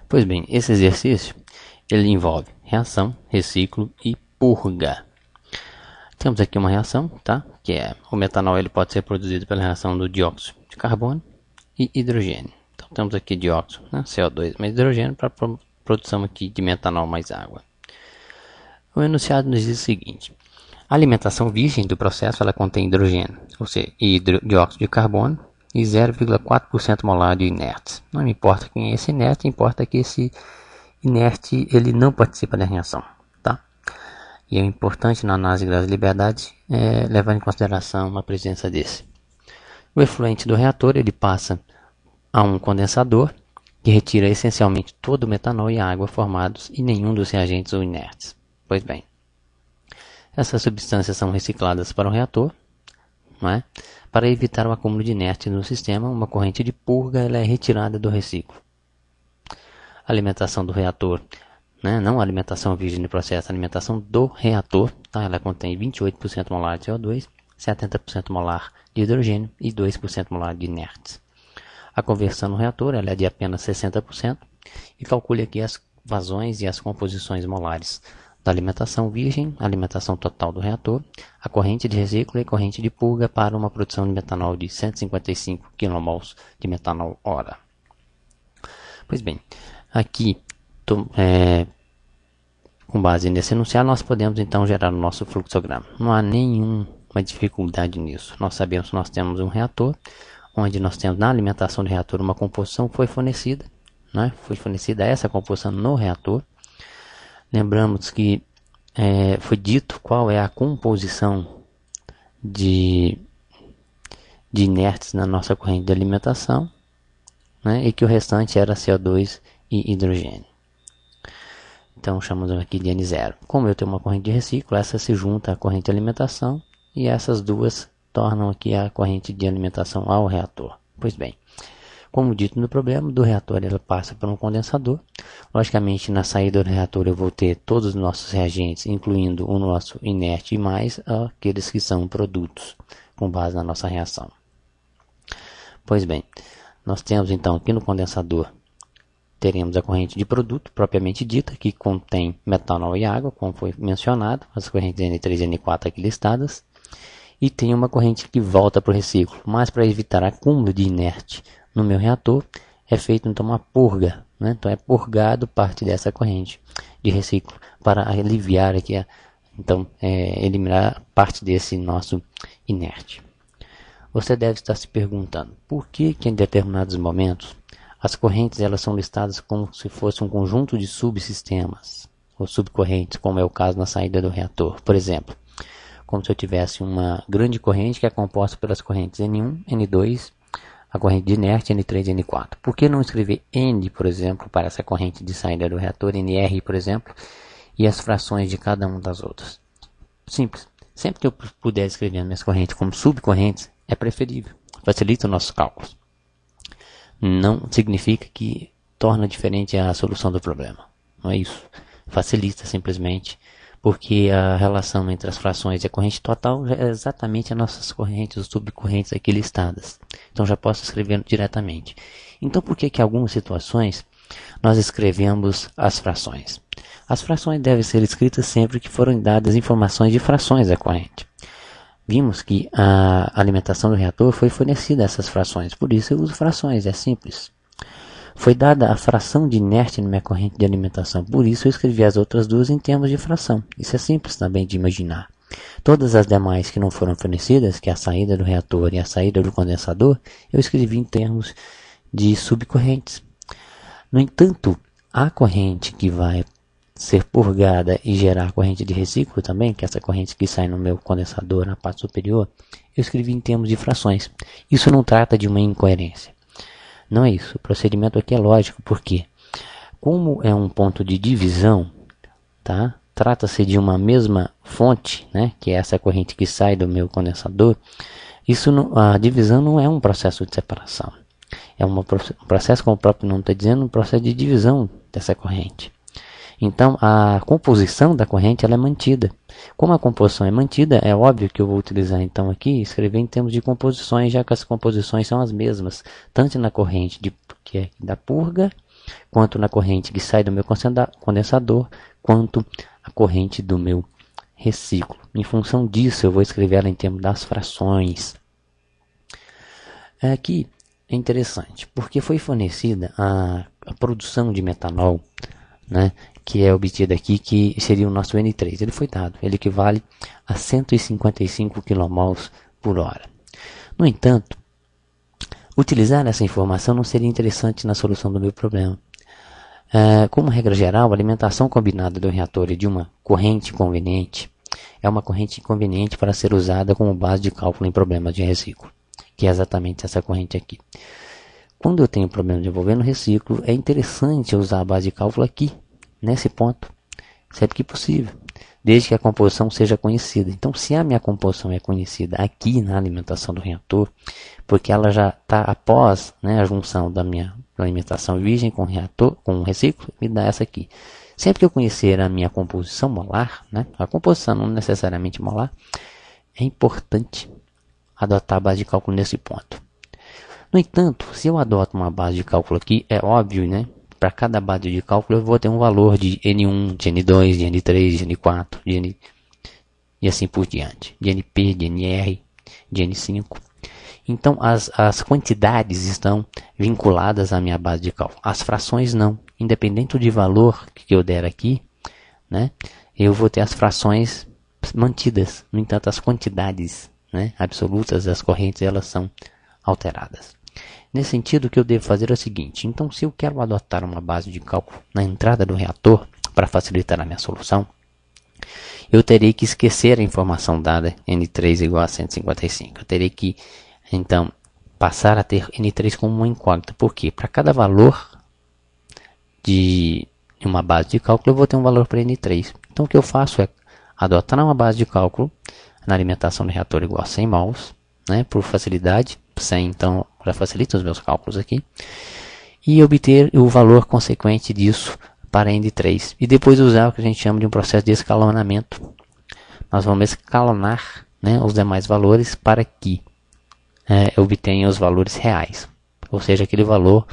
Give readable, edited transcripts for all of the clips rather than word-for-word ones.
Pois bem, esse exercício ele envolve reação, reciclo e purga. Temos aqui uma reação, tá? Que é o metanol, ele pode ser produzido pela reação do dióxido de carbono e hidrogênio. Então temos aqui dióxido, né? CO2 mais hidrogênio para produção aqui de metanol mais água. O enunciado nos diz o seguinte: a alimentação virgem do processo ela contém hidrogênio, ou seja, dióxido de carbono e 0,4% molar de inertes. Não me importa quem é esse inerte, importa que esse inerte ele não participa da reação, tá? E é importante na análise das liberdades levar em consideração a presença desse. O efluente do reator ele passa a um condensador que retira essencialmente todo o metanol e a água formados e nenhum dos reagentes ou inertes. Pois bem, essas substâncias são recicladas para o reator, não é? Para evitar o acúmulo de inertes no sistema, uma corrente de purga ela é retirada do reciclo. A alimentação do reator, né? Não a alimentação virgem do processo, a alimentação do reator, tá? Ela contém 28% molar de CO2, 70% molar de hidrogênio e 2% molar de inertes. A conversão no reator ela é de apenas 60% e calcule aqui as vazões e as composições molares da alimentação virgem, a alimentação total do reator, a corrente de reciclo e a corrente de purga para uma produção de metanol de 155 kmol de metanol hora. Pois bem, aqui, com base nesse enunciado, nós podemos então gerar o nosso fluxograma. Não há nenhuma dificuldade nisso. Nós sabemos que nós temos um reator, onde nós temos na alimentação do reator uma composição que foi fornecida, né? Foi fornecida essa composição no reator. Lembramos que foi dito qual é a composição de inertes na nossa corrente de alimentação, né? E que o restante era CO2 e hidrogênio. Então chamamos aqui de N0. Como eu tenho uma corrente de reciclo, essa se junta à corrente de alimentação e essas duas tornam aqui a corrente de alimentação ao reator. Pois bem, como dito no problema, do reator ela passa por um condensador. Logicamente, na saída do reator eu vou ter todos os nossos reagentes, incluindo o nosso inerte e mais aqueles que são produtos, com base na nossa reação. Pois bem, nós temos então aqui no condensador, teremos a corrente de produto, propriamente dita, que contém metanol e água, como foi mencionado, as correntes N3 e N4 aqui listadas. E tem uma corrente que volta para o reciclo, mas para evitar acúmulo de inerte no meu reator, é feito então uma purga, né? Então é purgado parte dessa corrente de reciclo para aliviar aqui, eliminar parte desse nosso inerte. Você deve estar se perguntando, por que em determinados momentos as correntes elas são listadas como se fosse um conjunto de subsistemas ou subcorrentes, como é o caso na saída do reator, por exemplo. Como se eu tivesse uma grande corrente que é composta pelas correntes N1, N2, a corrente de inerte, N3 e N4. Por que não escrever N, por exemplo, para essa corrente de saída do reator, NR, por exemplo, e as frações de cada uma das outras? Simples. Sempre que eu puder escrever minhas correntes como subcorrentes, é preferível. Facilita os nossos cálculos. Não significa que torna diferente a solução do problema. Não é isso. Facilita simplesmente, porque a relação entre as frações e a corrente total é exatamente as nossas correntes, os subcorrentes aqui listadas. Então já posso escrever diretamente. Então por que em algumas situações nós escrevemos as frações? As frações devem ser escritas sempre que forem dadas informações de frações da corrente. Vimos que a alimentação do reator foi fornecida a essas frações, por isso eu uso frações, é simples. Foi dada a fração de inerte na minha corrente de alimentação, por isso eu escrevi as outras duas em termos de fração. Isso é simples também de imaginar. Todas as demais que não foram fornecidas, que é a saída do reator e a saída do condensador, eu escrevi em termos de subcorrentes. No entanto, a corrente que vai ser purgada e gerar a corrente de reciclo também, que é essa corrente que sai no meu condensador na parte superior, eu escrevi em termos de frações. Isso não trata de uma incoerência. Não é isso. O procedimento aqui é lógico, porque como é um ponto de divisão, tá? Trata-se de uma mesma fonte, né? Que é essa corrente que sai do meu condensador. A divisão não é um processo de separação. É um processo, como o próprio nome está dizendo, um processo de divisão dessa corrente. Então, a composição da corrente ela é mantida. Como a composição é mantida, é óbvio que eu vou utilizar então aqui, escrever em termos de composições, já que as composições são as mesmas, tanto na corrente que é da purga, quanto na corrente que sai do meu condensador, quanto a corrente do meu reciclo. Em função disso, eu vou escrever ela em termos das frações. Aqui é interessante, porque foi fornecida a produção de metanol, né, que é obtida aqui, que seria o nosso N3. Ele foi dado, ele equivale a 155 kmol por hora. No entanto, utilizar essa informação não seria interessante na solução do meu problema. Como regra geral, a alimentação combinada do reator e de uma corrente conveniente é uma corrente conveniente para ser usada como base de cálculo em problemas de reciclo, que é exatamente essa corrente aqui. Quando eu tenho problema envolvendo reciclo, é interessante usar a base de cálculo aqui, nesse ponto, sempre que possível, desde que a composição seja conhecida. Então, se a minha composição é conhecida aqui na alimentação do reator, porque ela já está após, né, a junção da minha alimentação virgem com o reciclo, me dá essa aqui. Sempre que eu conhecer a minha composição molar, né, a composição não necessariamente molar, é importante adotar a base de cálculo nesse ponto. No entanto, se eu adoto uma base de cálculo aqui, é óbvio, né? Para cada base de cálculo eu vou ter um valor de N1, de N2, de N3, de N4, e assim por diante. De NP, de NR, de N5. Então as quantidades estão vinculadas à minha base de cálculo. As frações não. Independente do valor que eu der aqui, né? Eu vou ter as frações mantidas. No entanto, as quantidades, né, absolutas das correntes, elas são alteradas. Nesse sentido, o que eu devo fazer é o seguinte. Então, se eu quero adotar uma base de cálculo na entrada do reator para facilitar a minha solução, eu terei que esquecer a informação dada N3 igual a 155. Eu terei que, então, passar a ter N3 como uma incógnita. Por quê? Para cada valor de uma base de cálculo, eu vou ter um valor para N3. Então, o que eu faço é adotar uma base de cálculo na alimentação do reator igual a 100 mols, né, por facilidade. 100, então já facilita os meus cálculos aqui, e obter o valor consequente disso para N3, e depois usar o que a gente chama de um processo de escalonamento. Nós vamos escalonar, né, os demais valores para que eu obtenha os valores reais, ou seja, aquele valor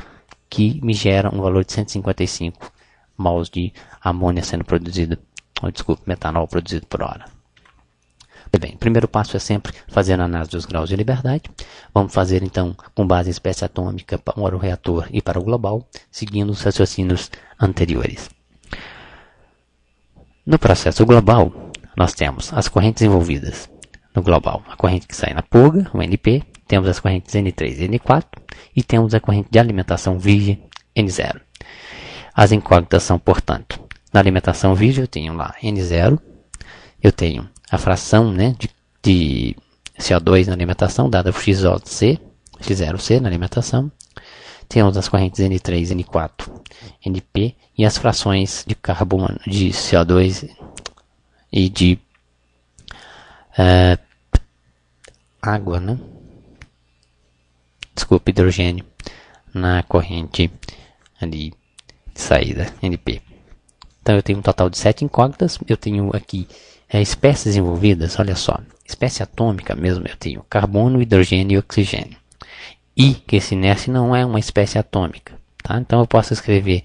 que me gera um valor de 155 mols de amônia sendo produzido, metanol produzido por hora. Bem, o primeiro passo é sempre fazer a análise dos graus de liberdade. Vamos fazer então com base em espécie atômica para o reator e para o global, seguindo os raciocínios anteriores. No processo global, nós temos as correntes envolvidas no global. A corrente que sai na purga, o NP, temos as correntes N3 e N4 e temos a corrente de alimentação virgem N0. As incógnitas são, portanto, na alimentação virgem eu tenho lá N0, eu tenho a fração, né, de CO2 na alimentação, dada por X0C na alimentação. Temos as correntes N3, N4, NP e as frações de carbono, de CO2 e de água, né? Desculpa, hidrogênio na corrente ali de saída, NP. Então eu tenho um total de 7 incógnitas. Eu tenho aqui espécies envolvidas, olha só, espécie atômica mesmo, eu tenho carbono, hidrogênio e oxigênio. E que esse inerte não é uma espécie atômica, tá? Então eu posso escrever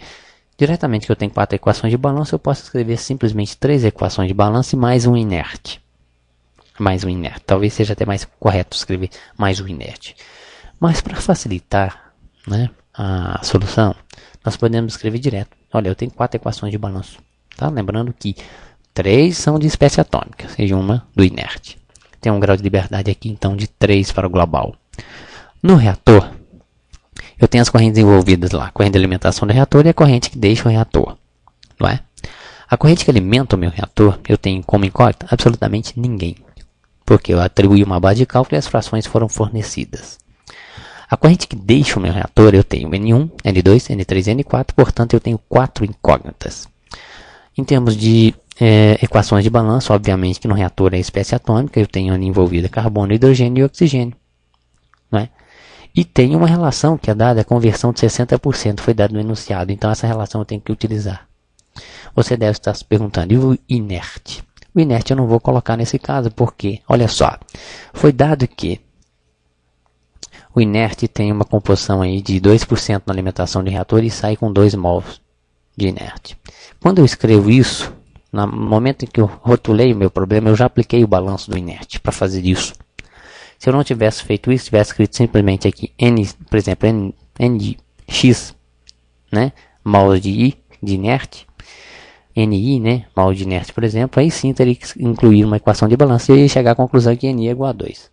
diretamente que eu tenho 4 equações de balanço, eu posso escrever simplesmente 3 equações de balanço e mais um inerte. Talvez seja até mais correto escrever mais um inerte. Mas para facilitar, né, a solução, nós podemos escrever direto. Olha, eu tenho 4 equações de balanço, tá? Lembrando que 3 são de espécie atômica, seja uma do inerte. Tem um grau de liberdade aqui, então, de 3 para o global. No reator, eu tenho as correntes envolvidas lá. A corrente de alimentação do reator e a corrente que deixa o reator. Não é? A corrente que alimenta o meu reator, eu tenho como incógnita absolutamente ninguém. Porque eu atribuí uma base de cálculo e as frações foram fornecidas. A corrente que deixa o meu reator, eu tenho N1, N2, N3 e N4. Portanto, eu tenho 4 incógnitas. Em termos de equações de balanço, obviamente que no reator é espécie atômica, eu tenho ali envolvida carbono, hidrogênio e oxigênio. Não é? E tem uma relação que é dada, a conversão de 60%, foi dada no enunciado, então essa relação eu tenho que utilizar. Você deve estar se perguntando, e o inerte? O inerte eu não vou colocar nesse caso, porque, olha só, foi dado que o inerte tem uma composição aí de 2% na alimentação de reator e sai com 2 mols de inerte. Quando eu escrevo isso, no momento em que eu rotulei o meu problema, eu já apliquei o balanço do inerte para fazer isso. Se eu não tivesse feito isso, tivesse escrito simplesmente aqui N, por exemplo, N de X, né, mols de I, de inerte, NI, né, mol de inerte, por exemplo, aí sim teria que incluir uma equação de balanço e eu ia chegar à conclusão que NI é igual a 2.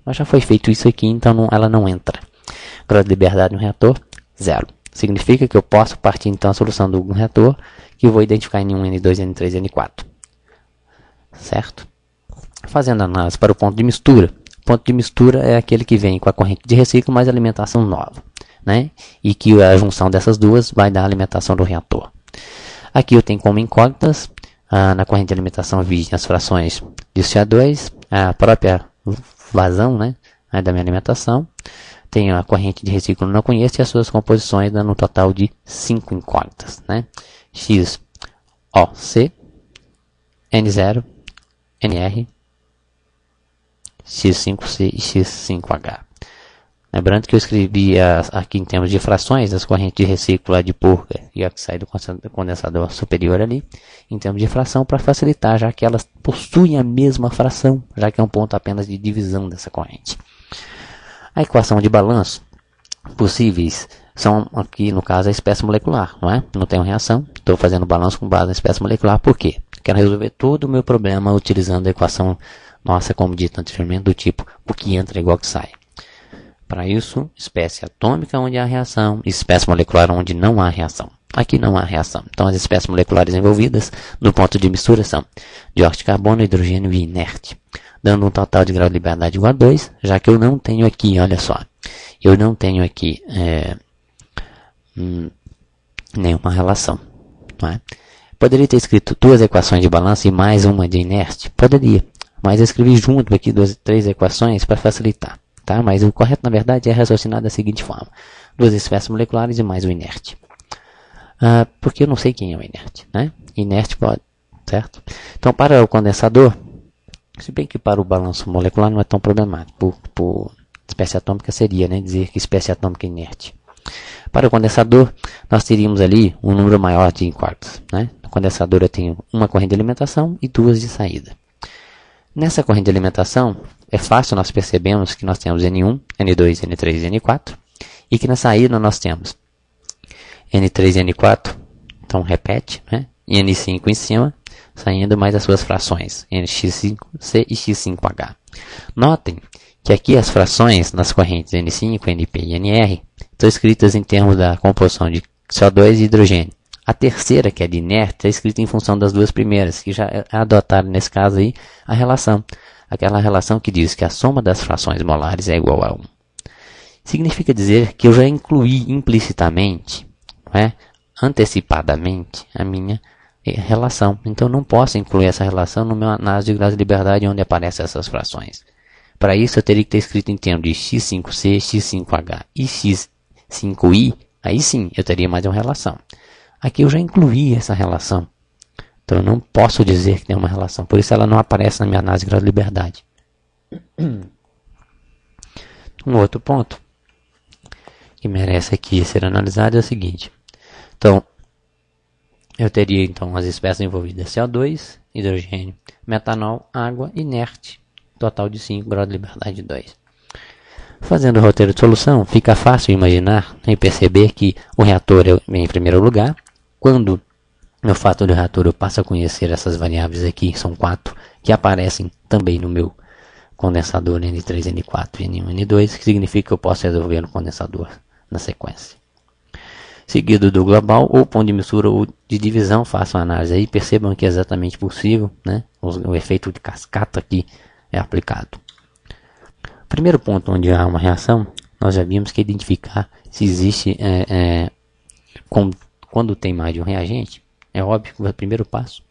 Mas já foi feito isso aqui, então ela não entra. Grau de liberdade no reator, 0. Significa que eu posso partir então a solução do reator, que eu vou identificar N1, N2, N3 e N4. Certo? Fazendo análise para o ponto de mistura. O ponto de mistura é aquele que vem com a corrente de reciclo mais alimentação nova, né? E que a junção dessas duas vai dar a alimentação do reator. Aqui eu tenho como incógnitas, na corrente de alimentação virgem, as frações de CO2, a própria vazão, né, da minha alimentação. Tenho a corrente de reciclo não conheço e as suas composições dando um total de 5 incógnitas, né? X, O, C, N0, NR, X5C e X5H. Lembrando que eu escrevi aqui em termos de frações, as correntes de reciclo de purga e a que sai do condensador superior ali, em termos de fração, para facilitar, já que elas possuem a mesma fração, já que é um ponto apenas de divisão dessa corrente. A equação de balanço possíveis são, aqui no caso, a espécie molecular, não é? Não tenho reação, estou fazendo balanço com base na espécie molecular, por quê? Quero resolver todo o meu problema utilizando a equação nossa, como dito anteriormente, do tipo, o que entra é igual que sai. Para isso, espécie atômica onde há reação, espécie molecular onde não há reação. Aqui não há reação. Então, as espécies moleculares envolvidas no ponto de mistura são dióxido de carbono, hidrogênio e inerte, dando um total de grau de liberdade igual a 2, já que eu não tenho aqui, olha só, eu não tenho aqui nenhuma relação. Não é? Poderia ter escrito 2 equações de balanço e mais uma de inerte? Poderia, mas eu escrevi junto aqui 3 equações para facilitar. Tá? Mas o correto, na verdade, é raciocinar da seguinte forma. 2 espécies moleculares e mais o inerte. Porque eu não sei quem é o inerte. Né? Inerte pode, certo? Então, para o condensador, se bem que para o balanço molecular não é tão problemático. Por espécie atômica seria, né, dizer que espécie atômica é inerte. Para o condensador, nós teríamos ali um número maior de incógnitas. Né? No condensador eu tenho uma corrente de alimentação e 2 de saída. Nessa corrente de alimentação, é fácil nós percebemos que nós temos N1, N2, N3 e N4, e que na saída nós temos N3 e N4, então repete, né? E N5 em cima, saindo mais as suas frações, NX5C e X5H. Notem que aqui as frações nas correntes N5, NP e NR estão escritas em termos da composição de CO2 e hidrogênio. A terceira, que é de inerte, é escrita em função das duas primeiras, que já adotaram nesse caso aí a relação. Aquela relação que diz que a soma das frações molares é igual a 1. Significa dizer que eu já incluí implicitamente, antecipadamente, a minha relação. Então não posso incluir essa relação no meu análise de grau de liberdade onde aparecem essas frações. Para isso eu teria que ter escrito em termos de X5C, X5H e X5I, aí sim eu teria mais uma relação. Aqui eu já incluí essa relação. Então eu não posso dizer que tem uma relação. Por isso ela não aparece na minha análise de grau de liberdade. Um outro ponto que merece aqui ser analisado é o seguinte. Então, eu teria então as espécies envolvidas CO2, hidrogênio, metanol, água, inerte. Total de 5, grau de liberdade 2. Fazendo o roteiro de solução, fica fácil imaginar e perceber que o reator é em primeiro lugar. Quando no fato do reator eu passo a conhecer essas variáveis aqui, são 4, que aparecem também no meu condensador N3, N4 e N1, N2, que significa que eu posso resolver no condensador na sequência. Seguido do global, ou ponto de mistura ou de divisão, façam a análise aí, percebam que é exatamente possível, né? O efeito de cascata aqui é aplicado. Primeiro ponto onde há uma reação, nós já vimos que identificar se existe, quando tem mais de um reagente, é óbvio que o primeiro passo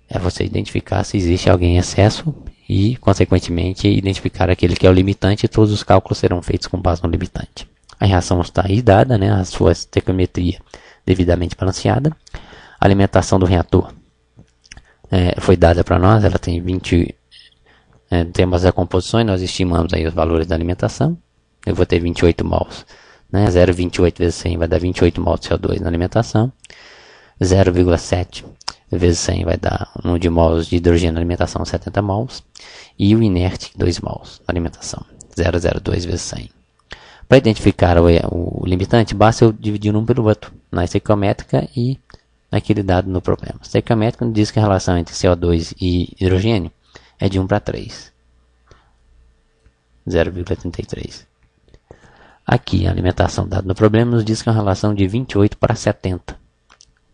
é você identificar se existe alguém em excesso e, consequentemente, identificar aquele que é o limitante e todos os cálculos serão feitos com base no limitante. A reação está aí dada, né, a sua estequiometria devidamente balanceada. A alimentação do reator foi dada para nós, ela tem 20 temos as composições, nós estimamos aí os valores da alimentação. Eu vou ter 28 mols, né? 0,28 vezes 100 vai dar 28 mols de CO2 na alimentação. 0,7 vezes 100 vai dar 1 de mols de hidrogênio na alimentação, 70 mols. E o inerte, 2 mols na alimentação, 0,02 vezes 100. Para identificar o limitante, basta eu dividir um pelo outro, na estequiométrica e naquele dado no problema. A estequiométrica diz que a relação entre CO2 e hidrogênio é de 1 para 3. 0,33. Aqui, a alimentação dada no problema nos diz que é uma relação de 28 para 70,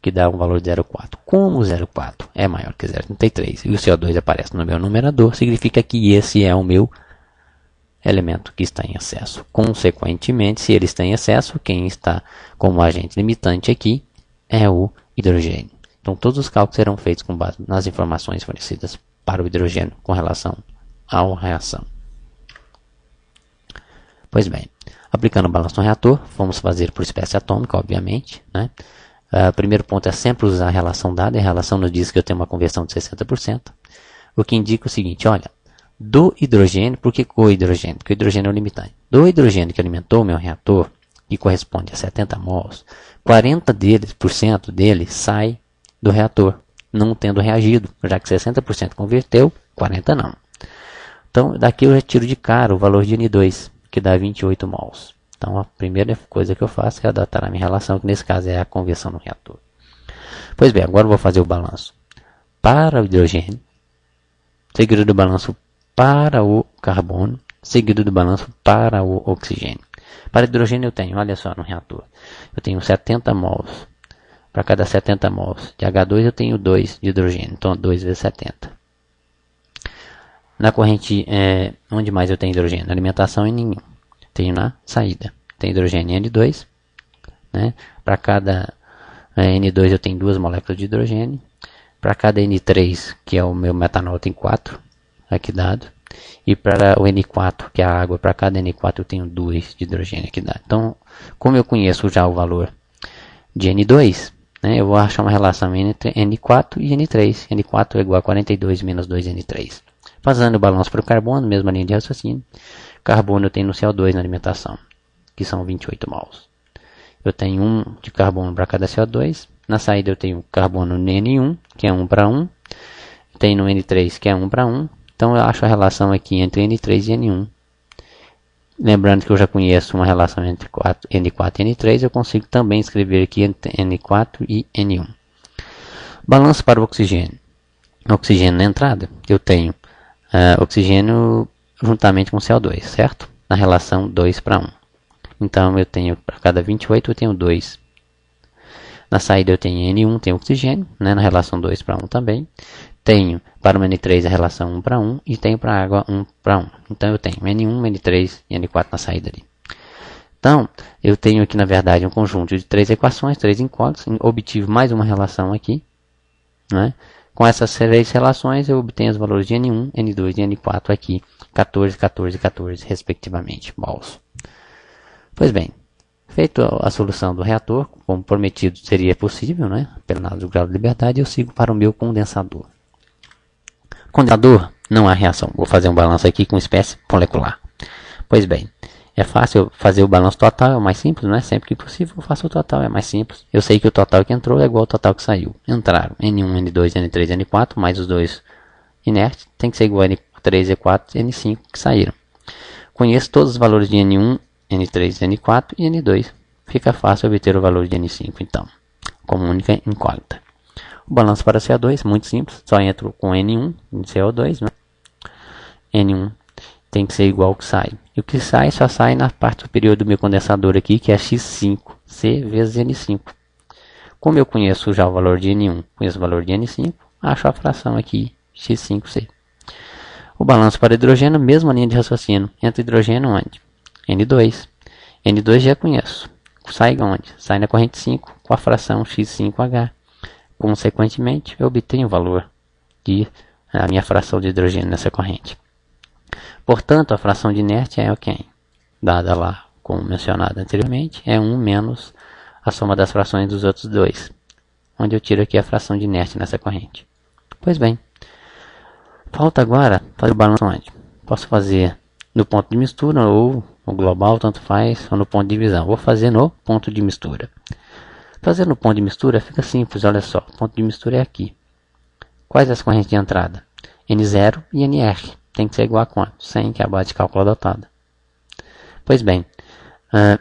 que dá um valor de 0,4. Como o 0,4 é maior que 0,33 e o CO2 aparece no meu numerador, significa que esse é o meu elemento que está em excesso. Consequentemente, se ele está em excesso, quem está como agente limitante aqui é o hidrogênio. Então, todos os cálculos serão feitos com base nas informações fornecidas para o hidrogênio com relação à reação. Pois bem, aplicando o balanço no reator, vamos fazer por espécie atômica, obviamente, né? Primeiro ponto é sempre usar a relação dada, e a relação nos diz que eu tenho uma conversão de 60%, o que indica o seguinte, olha, do hidrogênio, por que o hidrogênio? Porque o hidrogênio é o limitante. Do hidrogênio que alimentou o meu reator, que corresponde a 70 mols, 40% dele sai do reator, não tendo reagido, já que 60% converteu, 40% não. Então, daqui eu retiro de cara o valor de N2, que dá 28 mols. Então, a primeira coisa que eu faço é adaptar a minha relação, que nesse caso é a conversão no reator. Pois bem, agora eu vou fazer o balanço para o hidrogênio, seguido do balanço para o carbono, seguido do balanço para o oxigênio. Para o hidrogênio eu tenho, olha só, no reator, eu tenho 70 mols. Para cada 70 mols de H2 eu tenho 2 de hidrogênio, então 2 vezes 70. Na corrente, onde mais eu tenho hidrogênio? Na alimentação em nenhum. Tenho na saída. Tem hidrogênio N2. Né? Para cada N2 eu tenho 2 moléculas de hidrogênio. Para cada N3, que é o meu metanol, tem 4. Aqui dado. E para o N4, que é a água, para cada N4 eu tenho 2 de hidrogênio aqui dado. Então, como eu conheço já o valor de N2, né, eu vou achar uma relação entre N4 e N3. N4 é igual a 42 menos 2N3. Fazendo o balanço para o carbono, mesma linha de raciocínio. Carbono eu tenho no CO2 na alimentação, que são 28 mols. Eu tenho 1 de carbono para cada CO2. Na saída eu tenho carbono N1, que é 1 para 1. Tenho no N3, que é 1 para 1. Então eu acho a relação aqui entre N3 e N1. Lembrando que eu já conheço uma relação entre N4 e N3, eu consigo também escrever aqui entre N4 e N1. Balanço para o oxigênio. Oxigênio na entrada, eu tenho oxigênio juntamente com CO2, certo? Na relação 2 para 1. Então eu tenho, para cada 28 eu tenho 2. Na saída eu tenho N1, tenho oxigênio, né, na relação 2 para 1 também. Tenho para o N3 a relação 1 para 1 e tenho para a água 1 para 1. Então eu tenho N1, N3 e N4 na saída ali. Então eu tenho aqui na verdade um conjunto de 3 equações, 3 incógnitas. Obtive mais uma relação aqui, né? Com essas 3 relações eu obtenho os valores de N1, N2 e N4 aqui, 14, 14 e 14 respectivamente, mols. Pois bem, feito a solução do reator, como prometido seria possível, né? Pela análise do grau de liberdade, eu sigo para o meu condensador. Condensador não há reação. Vou fazer um balanço aqui com espécie molecular. Pois bem, é fácil fazer o balanço total, é o mais simples, não é? Sempre que possível eu faço o total, é mais simples. Eu sei que o total que entrou é igual ao total que saiu. Entraram N1, N2, N3, N4, mais os 2 inertes, tem que ser igual a N3, E4 e N5 que saíram. Conheço todos os valores de N1, N3, N4 e N2. Fica fácil obter o valor de N5, então, como única incógnita. O balanço para CO2, muito simples, só entro com N1 em CO2, né? N1 tem que ser igual ao que sai. E o que sai só sai na parte superior do meu condensador aqui, que é X5C vezes N5. Como eu conheço já o valor de N1, conheço o valor de N5, acho a fração aqui, X5C. O balanço para hidrogênio, mesma linha de raciocínio. Entra hidrogênio onde? N2. N2 já conheço. Sai onde? Sai na corrente 5 com a fração X5H. Consequentemente, eu obtenho o valor de a minha fração de hidrogênio nessa corrente. Portanto, a fração de inércia é quem? Dada lá, como mencionado anteriormente, é 1 menos a soma das frações dos outros dois, onde eu tiro aqui a fração de inércia nessa corrente. Pois bem, Falta agora fazer o balanço onde? Posso fazer no ponto de mistura ou no global, tanto faz, ou no ponto de divisão. Vou fazer no ponto de mistura. Fazer no ponto de mistura fica simples, olha só. O ponto de mistura é aqui. Quais as correntes de entrada? N0 e NR. Tem que ser igual a quanto? 100, que é a base de cálculo adotada. Pois bem,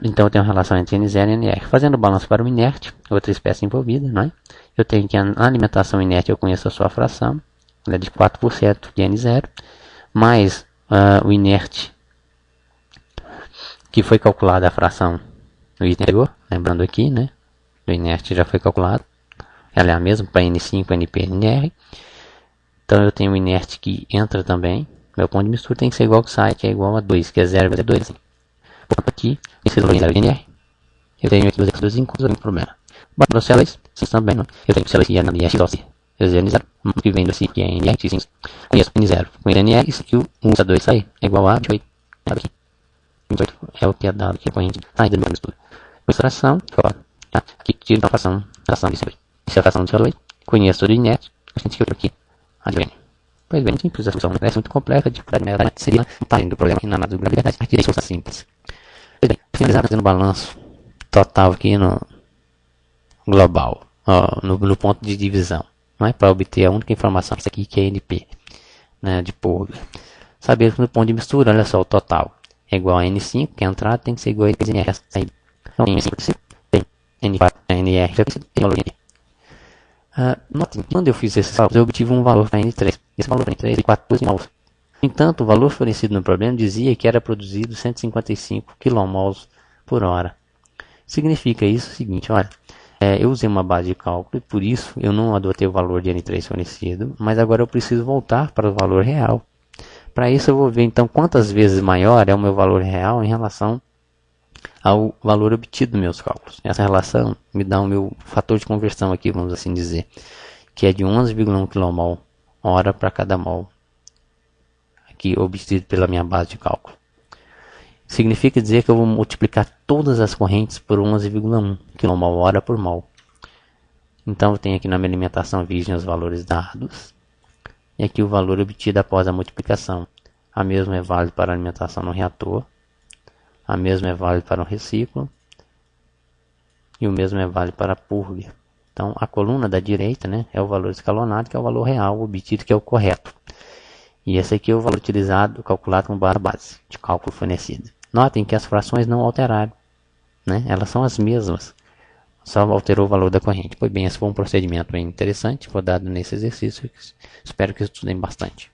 então eu tenho uma relação entre N0 e NR. Fazendo o balanço para o inerte, outra espécie envolvida, não é? Eu tenho que a alimentação inerte eu conheço a sua fração, ela é de 4% de N0, mais o inerte, que foi calculada a fração no item anterior, lembrando aqui, né? O inerte já foi calculado, ela é a mesma para N5, NP e NR. Então eu tenho o inerte que entra também, meu ponto de mistura tem que ser igual que sai, que é igual a 2, que é 0,2. Assim. Portanto, aqui, esse valor é 0 de NR. Eu tenho aqui 2x2 em conta, não tem problema. Bora para os células, vocês também, não? Eu tenho células que é na linha X, eu N0, que vem desse aqui é NR, X5. Conheço N0 com NR, isso aqui, o 1x2 sai, é igual a 28. Aqui. 28 é o que é dado aqui a corrente saída da minha mistura. Com fração, tá? Aqui tiro a fração de CO2. Essa é a fração de CO2. Conheço o inerte, a gente tira aqui. Advém. Pois bem, simples, a solução parece muito complexa, de verdade seria um parênteses do problema aqui na análise de gravidade. Aqui tem solução simples. Pois bem, finalizar fazendo o balanço total aqui no global, no ponto de divisão, não é? Para obter a única informação, isso aqui que é NP, né, de Purga. Saber que no ponto de mistura, olha só, o total é igual a N5, que a entrada tem que ser igual a NR, a saída. Então, tem N5, tem N4, NR, tem valor NR. Notem, quando eu fiz esses cálculos, eu obtive um valor para N3. Esse valor para N3 é 14 mols. No entanto, o valor fornecido no problema dizia que era produzido 155 kmol por hora. Significa isso o seguinte, olha, eu usei uma base de cálculo e por isso eu não adotei o valor de N3 fornecido, mas agora eu preciso voltar para o valor real. Para isso eu vou ver então quantas vezes maior é o meu valor real em relação ao valor obtido dos meus cálculos. Essa relação me dá o meu fator de conversão aqui, vamos assim dizer, que é de 11,1 kmol hora para cada mol, aqui obtido pela minha base de cálculo. Significa dizer que eu vou multiplicar todas as correntes por 11,1 kmol hora por mol. Então eu tenho aqui na minha alimentação virgem os valores dados, e aqui o valor obtido após a multiplicação. A mesma é válida para a alimentação no reator, a mesma é válida para o reciclo, e o mesmo é válido para a purga. Então a coluna da direita, né, é o valor escalonado, que é o valor real obtido, que é o correto. E esse aqui é o valor utilizado, calculado com base de cálculo fornecida. Notem que as frações não alteraram, né? Elas são as mesmas, só alterou o valor da corrente. Pois bem, esse foi um procedimento bem interessante, foi dado nesse exercício. Espero que estudem bastante.